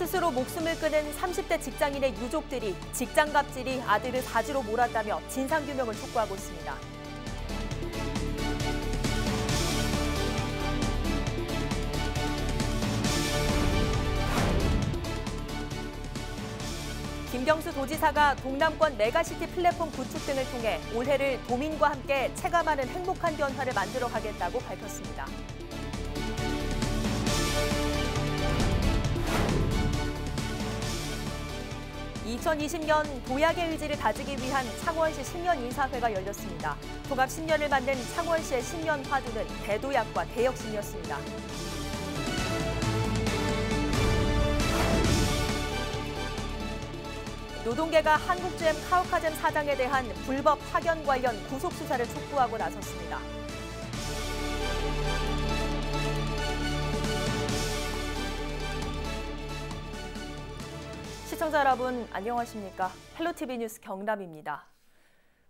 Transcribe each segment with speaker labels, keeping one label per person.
Speaker 1: 스스로 목숨을 끊은 30대 직장인의 유족들이 직장 갑질이 아들을 사지로 몰았다며 진상규명을 촉구하고 있습니다. 김경수 도지사가 동남권 메가시티 플랫폼 구축 등을 통해 올해를 도민과 함께 체감하는 행복한 변화를 만들어 가겠다고 밝혔습니다. (2020년) 도약의 의지를 다지기 위한 창원시 신년 인사회가 열렸습니다. 통합 10년을 만든 창원시의 신년 화두는 대도약과 대혁신이었습니다. 노동계가 한국GM 카오카잼 사장에 대한 불법 파견 관련 구속수사를 촉구하고 나섰습니다. 시청자 여러분, 안녕하십니까? 헬로티비 뉴스 경남입니다.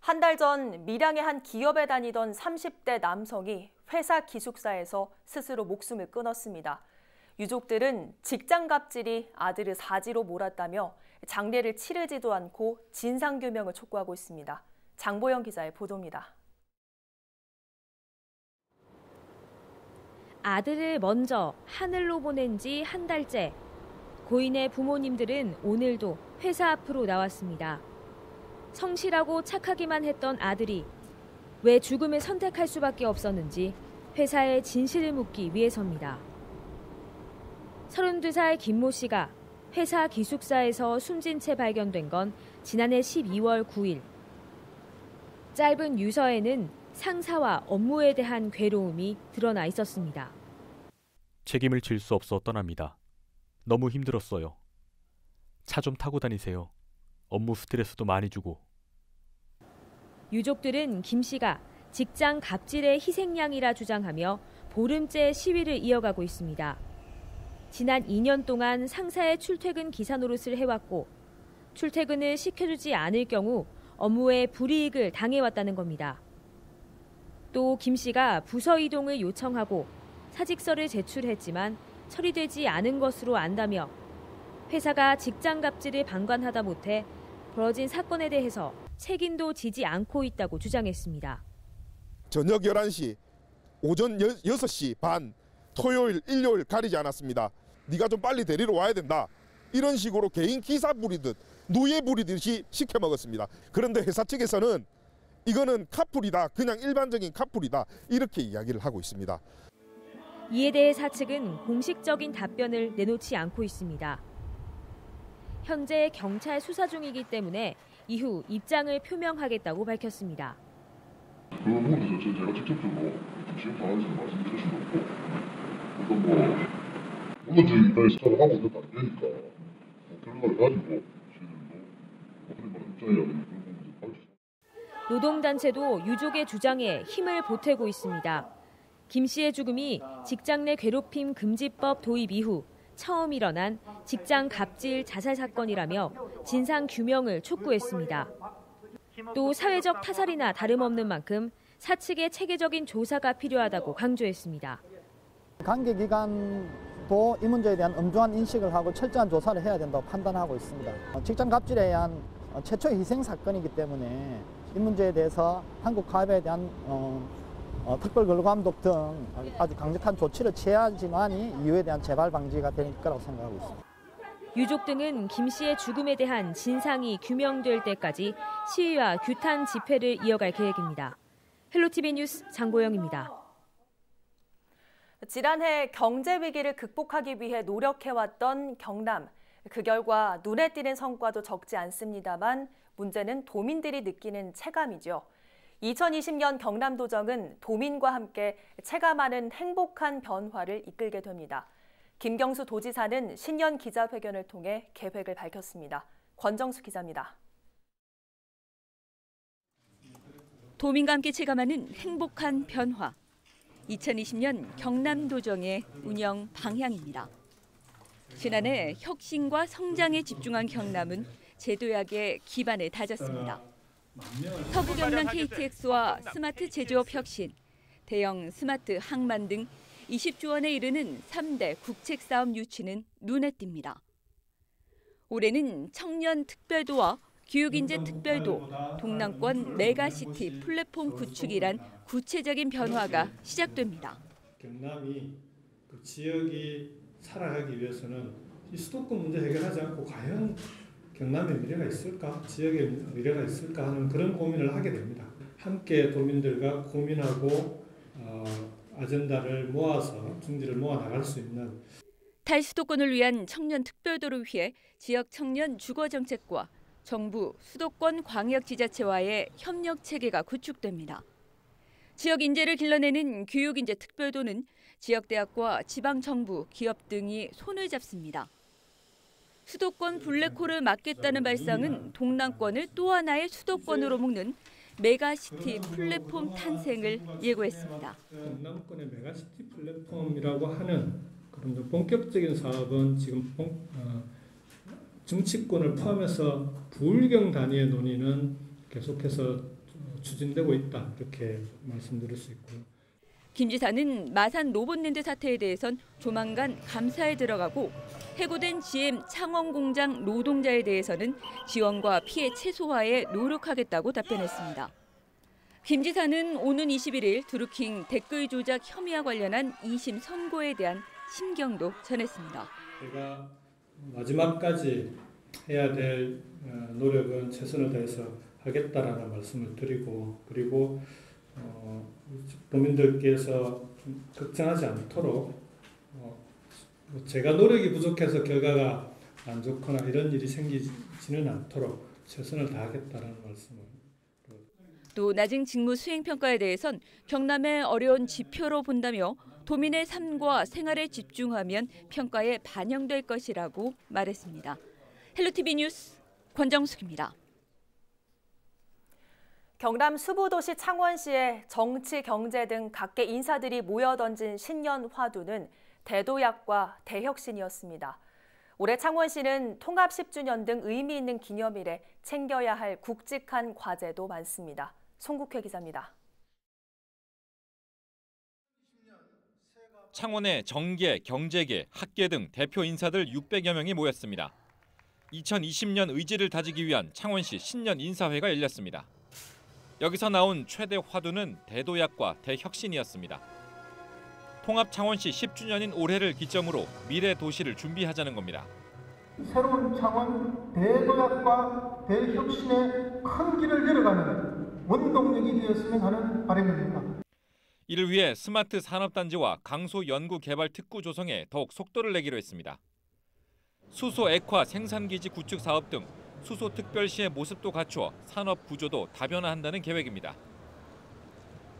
Speaker 1: 한 달 전 밀양의 한 기업에 다니던 30대 남성이 회사 기숙사에서 스스로 목숨을 끊었습니다. 유족들은 직장 갑질이 아들을 사지로 몰았다며 장례를 치르지도 않고 진상규명을 촉구하고 있습니다. 장보영 기자의 보도입니다.
Speaker 2: 아들을 먼저 하늘로 보낸 지 한 달째. 고인의 부모님들은 오늘도 회사 앞으로 나왔습니다. 성실하고 착하기만 했던 아들이 왜 죽음을 선택할 수밖에 없었는지 회사의 진실을 묻기 위해서입니다. 32살 김모 씨가 회사 기숙사에서 숨진 채 발견된 건 지난해 12월 9일. 짧은 유서에는 상사와 업무에 대한 괴로움이 드러나 있었습니다.
Speaker 3: 책임을 질 수 없어 떠납니다. 너무 힘들었어요. 차 좀 타고 다니세요. 업무 스트레스도 많이 주고.
Speaker 2: 유족들은 김 씨가 직장 갑질의 희생양이라 주장하며 보름째 시위를 이어가고 있습니다. 지난 2년 동안 상사의 출퇴근 기사 노릇을 해왔고 출퇴근을 시켜주지 않을 경우 업무에 불이익을 당해왔다는 겁니다. 또 김 씨가 부서 이동을 요청하고 사직서를 제출했지만 처리되지 않은 것으로 안다며 회사가 직장 갑질을 방관하다 못해 벌어진 사건에 대해서 책임도 지지 않고 있다고 주장했습니다.
Speaker 4: 저녁 11시, 오전 6시 반, 토요일, 일요일 가리지 않았습니다. 네가 좀 빨리 데리러 와야 된다. 이런 식으로 개인 기사 부리듯 노예 부리듯이 시켜먹었습니다. 그런데 회사 측에서는 이거는 카풀이다. 그냥 일반적인 카풀이다. 이렇게 이야기를 하고 있습니다.
Speaker 2: 이에 대해 사측은 공식적인 답변을 내놓지 않고 있습니다. 현재 경찰 수사 중이기 때문에 이후 입장을 표명하겠다고 밝혔습니다.
Speaker 5: 그 부분에 대해서 제가 직접적으로 지금 상황에서 말씀드릴 수는 없고 일단 물론 제 입장에 수사를 하고 있는 단계니까 결과를 가지고 저희들도 어떻게 말하면 입장이라는 그런 부분을 밝히죠.
Speaker 2: 노동단체도 유족의 주장에 힘을 보태고 있습니다. 김 씨의 죽음이 직장 내 괴롭힘 금지법 도입 이후 처음 일어난 직장 갑질 자살 사건이라며 진상 규명을 촉구했습니다. 또 사회적 타살이나 다름없는 만큼 사측의 체계적인 조사가 필요하다고 강조했습니다.
Speaker 6: 관계기관도 이 문제에 대한 엄중한 인식을 하고 철저한 조사를 해야 된다고 판단하고 있습니다. 직장 갑질에 의한 최초의 희생 사건이기 때문에 이 문제에 대해서 한국가업에 대한 특별근로감독 등 아주 강력한 조치를 취해야지만이 이후에 대한 재발 방지가 될 거라고 생각하고 있습니다.
Speaker 2: 유족 등은 김 씨의 죽음에 대한 진상이 규명될 때까지 시위와 규탄 집회를 이어갈 계획입니다. 헬로티비 뉴스 장보영입니다.
Speaker 1: 지난해 경제 위기를 극복하기 위해 노력해왔던 경남. 그 결과 눈에 띄는 성과도 적지 않습니다만 문제는 도민들이 느끼는 체감이죠. 2020년 경남도정은 도민과 함께 체감하는 행복한 변화를 이끌게 됩니다. 김경수 도지사는 신년 기자회견을 통해 계획을 밝혔습니다. 권정수 기자입니다.
Speaker 7: 도민과 함께 체감하는 행복한 변화. 2020년 경남도정의 운영 방향입니다. 지난해 혁신과 성장에 집중한 경남은 제도약의 기반을 다졌습니다. 서부경남 KTX와 스마트 제조업 혁신, 대형 스마트 항만 등 20조 원에 이르는 3대 국책 사업 유치는 눈에 띕니다. 올해는 청년 특별도와 교육인재 특별도, 동남권 메가시티 플랫폼 구축이란 구체적인 변화가 시작됩니다.
Speaker 8: 경남이 그 지역이 살아가기 위해서는 이 수도권 문제 해결하지 않고 과연 경남의 미래가 있을까, 지역의 미래가 있을까 하는 그런 고민을 하게 됩니다. 함께 도민들과 고민하고 아젠다를 모아서 중지를 모아 나갈 수 있는
Speaker 7: 탈수도권을 위한 청년 특별도를 위해 지역 청년 주거 정책과 정부, 수도권 광역지자체와의 협력 체계가 구축됩니다. 지역 인재를 길러내는 교육인재 특별도는 지역대학과 지방정부, 기업 등이 손을 잡습니다. 수도권 블랙홀을 막겠다는 발상은 동남권을 또 하나의 수도권으로 묶는 메가시티 플랫폼 탄생을 예고했습니다.
Speaker 8: 동남권의 메가시티 플랫폼이라고 하는 그런 본격적인 사업은 지금 정치권을 포함해서 부울경 단위의 논의는 계속해서 추진되고 있다, 이렇게 말씀드릴 수 있고요.
Speaker 7: 김 지사는 마산 로봇랜드 사태에 대해선 조만간 감사에 들어가고 해고된 GM 창원 공장 노동자에 대해서는 지원과 피해 최소화에 노력하겠다고 답변했습니다. 김 지사는 오는 21일 드루킹 댓글 조작 혐의와 관련한 2심 선고에 대한 심경도 전했습니다.
Speaker 8: 제가 마지막까지 해야 될 노력은 최선을 다해서 하겠다라는 말씀을 드리고, 그리고 도민들께서 좀 걱정하지 않도록 제가 노력이 부족해서 결과가 안 좋거나 이런 일이 생기지는 않도록 최선을 다하겠다라는 말씀을.
Speaker 7: 또 낮은 직무 수행 평가에 대해선 경남의 어려운 지표로 본다며 도민의 삶과 생활에 집중하면 평가에 반영될 것이라고 말했습니다. 헬로티비 뉴스 권정숙입니다.
Speaker 1: 경남 수부도시 창원시에 정치, 경제 등 각계 인사들이 모여던진 신년 화두는 대도약과 대혁신이었습니다. 올해 창원시는 통합 10주년 등 의미 있는 기념일에 챙겨야 할 굵직한 과제도 많습니다. 송국회 기자입니다.
Speaker 9: 창원의 정계, 경제계, 학계 등 대표 인사들 600여 명이 모였습니다. 2020년 의지를 다지기 위한 창원시 신년 인사회가 열렸습니다. 여기서 나온 최대 화두는 대도약과 대혁신이었습니다. 통합 창원시 10주년인 올해를 기점으로 미래 도시를 준비하자는 겁니다.
Speaker 10: 새로운 창원 대도약과 대혁신의 큰 길을 열어가는 원동력이 되었으면 하는 바람입니다.
Speaker 9: 이를 위해 스마트 산업단지와 강소 연구개발 특구 조성에 더욱 속도를 내기로 했습니다. 수소 액화 생산기지 구축 사업 등 수소특별시의 모습도 갖추어 산업 구조도 다변화한다는 계획입니다.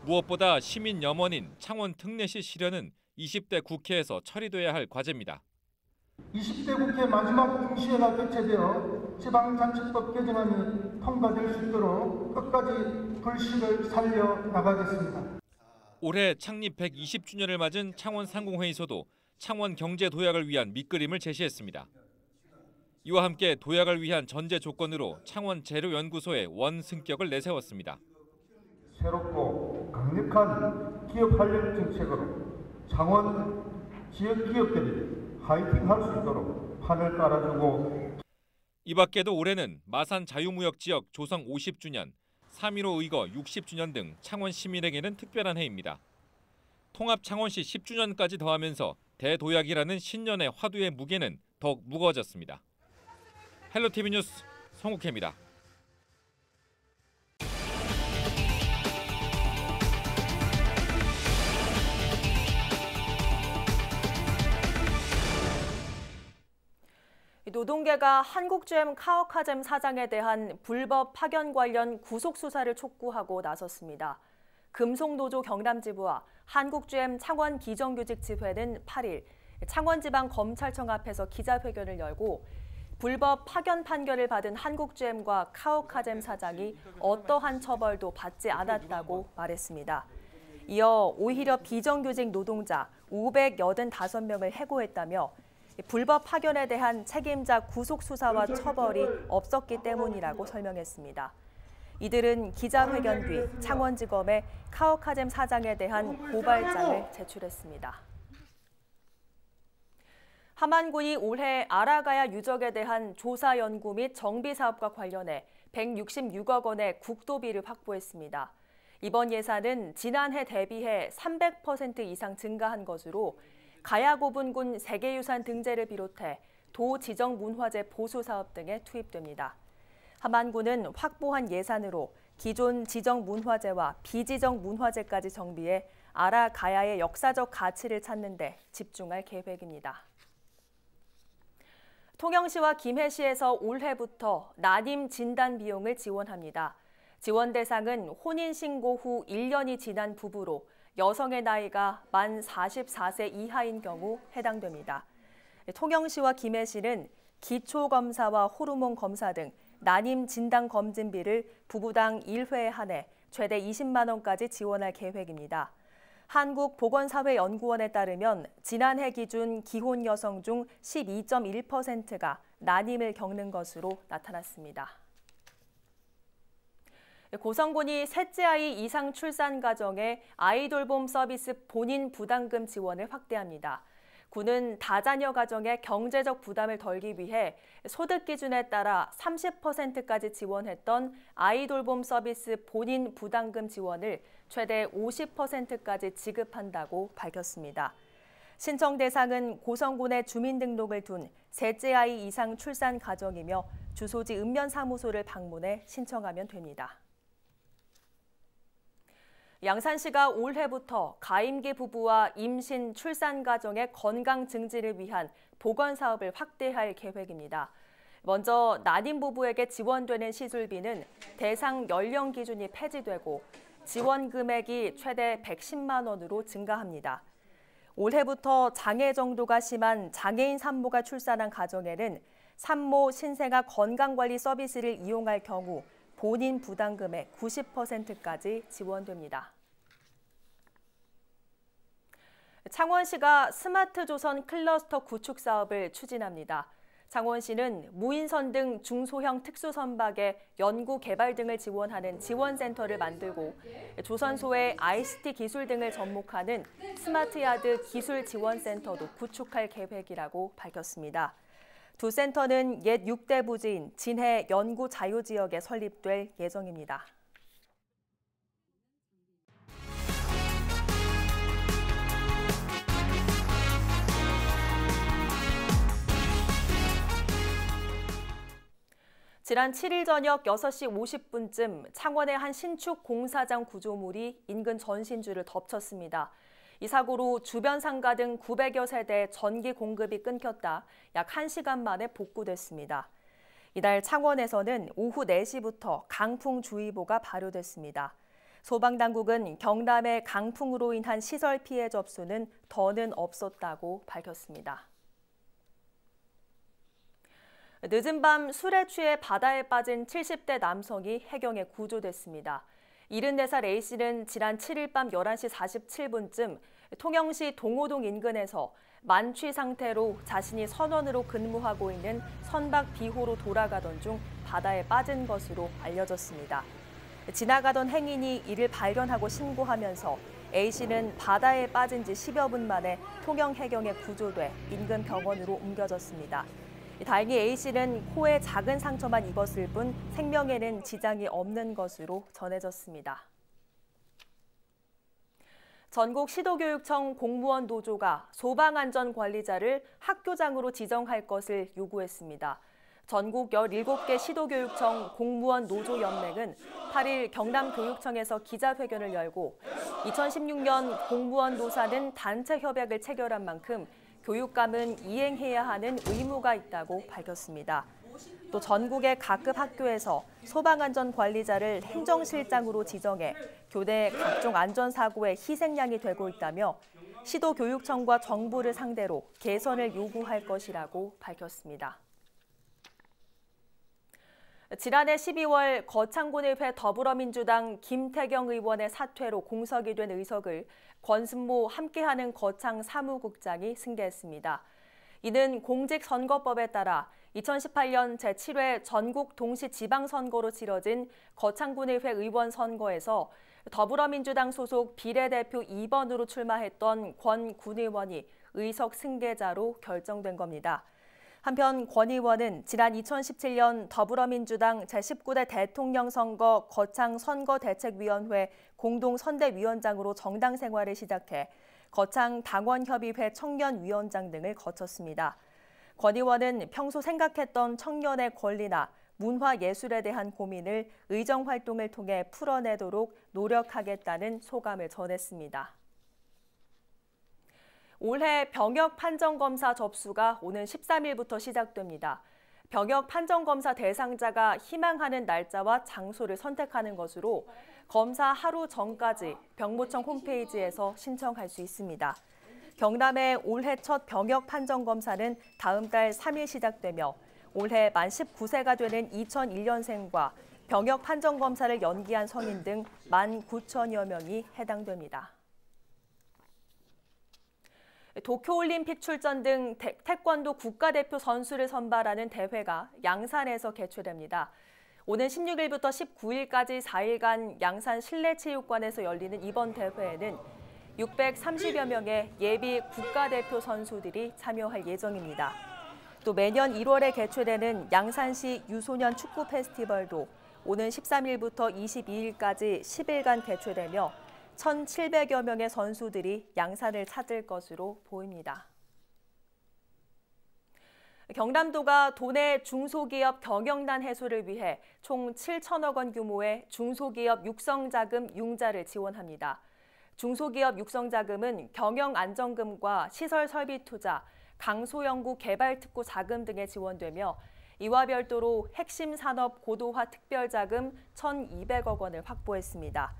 Speaker 9: 무엇보다 시민 염원인 창원 특례시 실현은 20대 국회에서 처리돼야 할 과제입니다.
Speaker 10: 20대 국회 마지막 임시회가 개최되어 지방자치법 개정안이 통과될 수 있도록 끝까지 불씨를 살려나가겠습니다.
Speaker 9: 올해 창립 120주년을 맞은 창원 상공회의소도 창원 경제 도약을 위한 밑그림을 제시했습니다. 이와 함께 도약을 위한 전제 조건으로 창원 재료연구소의 원승격을 내세웠습니다.
Speaker 10: 새롭고 강력한 기업 활력 정책으로 창원 지역 기업들이 파이팅할 수 있도록 판을 깔아주고,
Speaker 9: 이 밖에도 올해는 마산 자유무역지역 조성 50주년, 3.15 의거 60주년 등 창원 시민에게는 특별한 해입니다. 통합 창원시 10주년까지 더하면서 대도약이라는 신년의 화두의 무게는 더욱 무거워졌습니다. 헬로티비 뉴스 송국혜입니다.
Speaker 1: 노동계가 한국GM 카오카잼 사장에 대한 불법 파견 관련 구속 수사를 촉구하고 나섰습니다. 금속노조 경남지부와 한국GM 창원 기정규직지회는 8일 창원지방검찰청 앞에서 기자회견을 열고 불법 파견 판결을 받은 한국GM과 카오카잼 사장이 어떠한 처벌도 받지 않았다고 말했습니다. 이어 오히려 비정규직 노동자 585명을 해고했다며 불법 파견에 대한 책임자 구속 수사와 처벌이 없었기 때문이라고 설명했습니다. 이들은 기자회견 뒤 창원지검에 카오카잼 사장에 대한 고발장을 제출했습니다. 함안군이 올해 아라가야 유적에 대한 조사 연구 및 정비 사업과 관련해 166억 원의 국도비를 확보했습니다. 이번 예산은 지난해 대비해 300% 이상 증가한 것으로 가야고분군 세계유산 등재를 비롯해 도 지정 문화재 보수 사업 등에 투입됩니다. 함안군은 확보한 예산으로 기존 지정 문화재와 비지정 문화재까지 정비해 아라가야의 역사적 가치를 찾는 데 집중할 계획입니다. 통영시와 김해시에서 올해부터 난임 진단 비용을 지원합니다. 지원 대상은 혼인신고 후 1년이 지난 부부로 여성의 나이가 만 44세 이하인 경우 해당됩니다. 통영시와 김해시는 기초검사와 호르몬 검사 등 난임 진단 검진비를 부부당 1회에 한해 최대 20만 원까지 지원할 계획입니다. 한국보건사회연구원에 따르면 지난해 기준 기혼 여성 중 12.1%가 난임을 겪는 것으로 나타났습니다. 고성군이 셋째 아이 이상 출산 가정에 아이돌봄 서비스 본인 부담금 지원을 확대합니다. 군은 다자녀 가정의 경제적 부담을 덜기 위해 소득 기준에 따라 30%까지 지원했던 아이돌봄 서비스 본인 부담금 지원을 최대 50%까지 지급한다고 밝혔습니다. 신청 대상은 고성군에 주민등록을 둔 셋째 아이 이상 출산 가정이며 주소지 읍면사무소를 방문해 신청하면 됩니다. 양산시가 올해부터 가임기 부부와 임신, 출산 가정의 건강 증진을 위한 보건 사업을 확대할 계획입니다. 먼저 난임 부부에게 지원되는 시술비는 대상 연령 기준이 폐지되고 지원 금액이 최대 110만 원으로 증가합니다. 올해부터 장애 정도가 심한 장애인 산모가 출산한 가정에는 산모 신생아 건강관리 서비스를 이용할 경우 본인 부담금의 90%까지 지원됩니다. 창원시가 스마트 조선 클러스터 구축 사업을 추진합니다. 창원시는 무인선 등 중소형 특수선박의 연구 개발 등을 지원하는 지원센터를 만들고 조선소의 ICT 기술 등을 접목하는 스마트야드 기술 지원센터도 구축할 계획이라고 밝혔습니다. 두 센터는 옛 6대 부지인 진해 연구 자유지역에 설립될 예정입니다. 지난 7일 저녁 6시 50분쯤 창원의 한 신축 공사장 구조물이 인근 전신주를 덮쳤습니다. 이 사고로 주변 상가 등 900여 세대 전기 공급이 끊겼다 약 1시간 만에 복구됐습니다. 이날 창원에서는 오후 4시부터 강풍주의보가 발효됐습니다. 소방당국은 경남의 강풍으로 인한 시설 피해 접수는 더는 없었다고 밝혔습니다. 늦은 밤 술에 취해 바다에 빠진 70대 남성이 해경에 구조됐습니다. 74살 A씨는 지난 7일 밤 11시 47분쯤 통영시 동호동 인근에서 만취 상태로 자신이 선원으로 근무하고 있는 선박 비호로 돌아가던 중 바다에 빠진 것으로 알려졌습니다. 지나가던 행인이 이를 발견하고 신고하면서 A씨는 바다에 빠진 지 10여 분 만에 통영해경에 구조돼 인근 병원으로 옮겨졌습니다. 다행히 A씨는 코에 작은 상처만 입었을 뿐 생명에는 지장이 없는 것으로 전해졌습니다. 전국 시도교육청 공무원 노조가 소방안전관리자를 학교장으로 지정할 것을 요구했습니다. 전국 17개 시도교육청 공무원 노조연맹은 8일 경남교육청에서 기자회견을 열고 2016년 공무원 노사는 단체 협약을 체결한 만큼 교육감은 이행해야 하는 의무가 있다고 밝혔습니다. 또 전국의 각급 학교에서 소방안전관리자를 행정실장으로 지정해 교내 각종 안전사고의 희생양이 되고 있다며 시도교육청과 정부를 상대로 개선을 요구할 것이라고 밝혔습니다. 지난해 12월 거창군의회 더불어민주당 김태경 의원의 사퇴로 공석이 된 의석을 권순모 함께하는 거창 사무국장이 승계했습니다. 이는 공직선거법에 따라 2018년 제7회 전국 동시지방선거로 치러진 거창군의회 의원 선거에서 더불어민주당 소속 비례대표 2번으로 출마했던 권 군 의원이 의석 승계자로 결정된 겁니다. 한편 권 의원은 지난 2017년 더불어민주당 제19대 대통령 선거 거창 선거대책위원회 공동선대위원장으로 정당 생활을 시작해 거창 당원협의회 청년위원장 등을 거쳤습니다. 권 의원은 평소 생각했던 청년의 권리나 문화예술에 대한 고민을 의정활동을 통해 풀어내도록 노력하겠다는 소감을 전했습니다. 올해 병역 판정검사 접수가 오는 13일부터 시작됩니다. 병역 판정검사 대상자가 희망하는 날짜와 장소를 선택하는 것으로 검사 하루 전까지 병무청 홈페이지에서 신청할 수 있습니다. 경남의 올해 첫 병역 판정검사는 다음 달 3일 시작되며 올해 만 19세가 되는 2001년생과 병역 판정검사를 연기한 성인 등 19,000여 명이 해당됩니다. 도쿄올림픽 출전 등 태권도 국가대표 선수를 선발하는 대회가 양산에서 개최됩니다. 오는 16일부터 19일까지 4일간 양산 실내체육관에서 열리는 이번 대회에는 630여 명의 예비 국가대표 선수들이 참여할 예정입니다. 또 매년 1월에 개최되는 양산시 유소년 축구 페스티벌도 오는 13일부터 22일까지 10일간 개최되며 1,700여 명의 선수들이 양산을 찾을 것으로 보입니다. 경남도가 도내 중소기업 경영난 해소를 위해 총 7천억 원 규모의 중소기업 육성자금 융자를 지원합니다. 중소기업 육성자금은 경영안정금과 시설설비투자, 강소연구 개발특구 자금 등에 지원되며 이와 별도로 핵심 산업 고도화 특별자금 1,200억 원을 확보했습니다.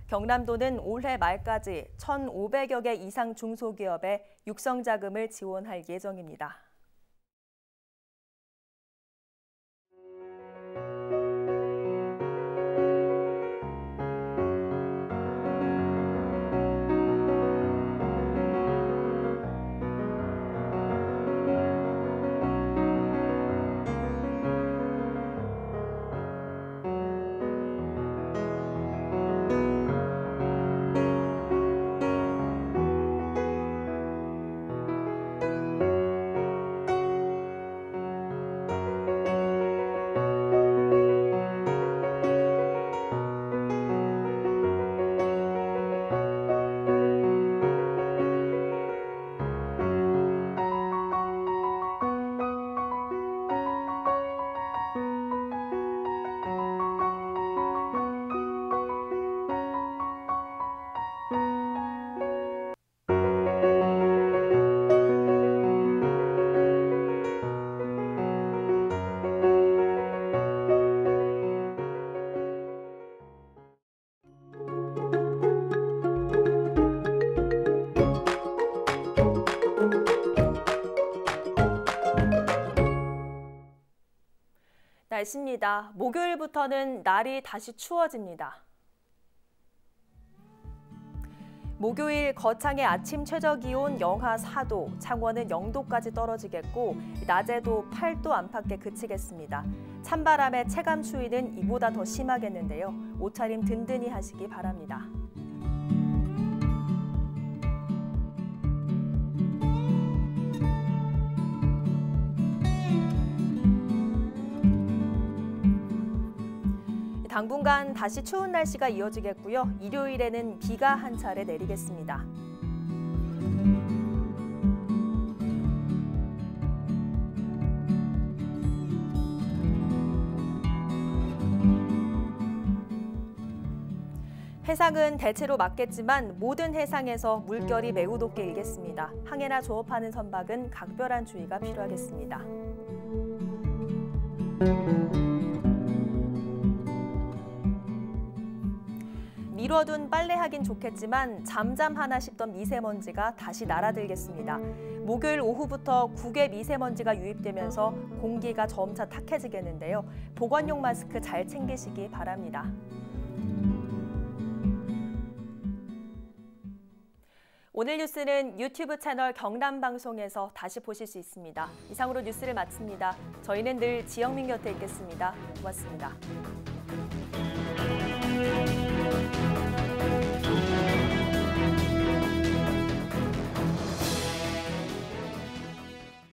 Speaker 1: 경남도는 올해 말까지 1,500여 개 이상 중소기업에 육성자금을 지원할 예정입니다. 날씨입니다. 목요일부터는 날이 다시 추워집니다. 목요일 거창의 아침 최저기온 영하 4도, 창원은 0도까지 떨어지겠고 낮에도 8도 안팎에 그치겠습니다. 찬바람의 체감 추위는 이보다 더 심하겠는데요. 옷차림 든든히 하시기 바랍니다. 당분간 다시 추운 날씨가 이어지겠고요. 일요일에는 비가 한 차례 내리겠습니다. 해상은 대체로 맑겠지만 모든 해상에서 물결이 매우 높게 일겠습니다. 항해나 조업하는 선박은 각별한 주의가 필요하겠습니다. 미뤄둔 빨래하긴 좋겠지만 잠잠하나 싶던 미세먼지가 다시 날아들겠습니다. 목요일 오후부터 국외 미세먼지가 유입되면서 공기가 점차 탁해지겠는데요. 보건용 마스크 잘 챙기시기 바랍니다. 오늘 뉴스는 유튜브 채널 경남방송에서 다시 보실 수 있습니다. 이상으로 뉴스를 마칩니다. 저희는 늘 지영민 곁에 있겠습니다. 고맙습니다.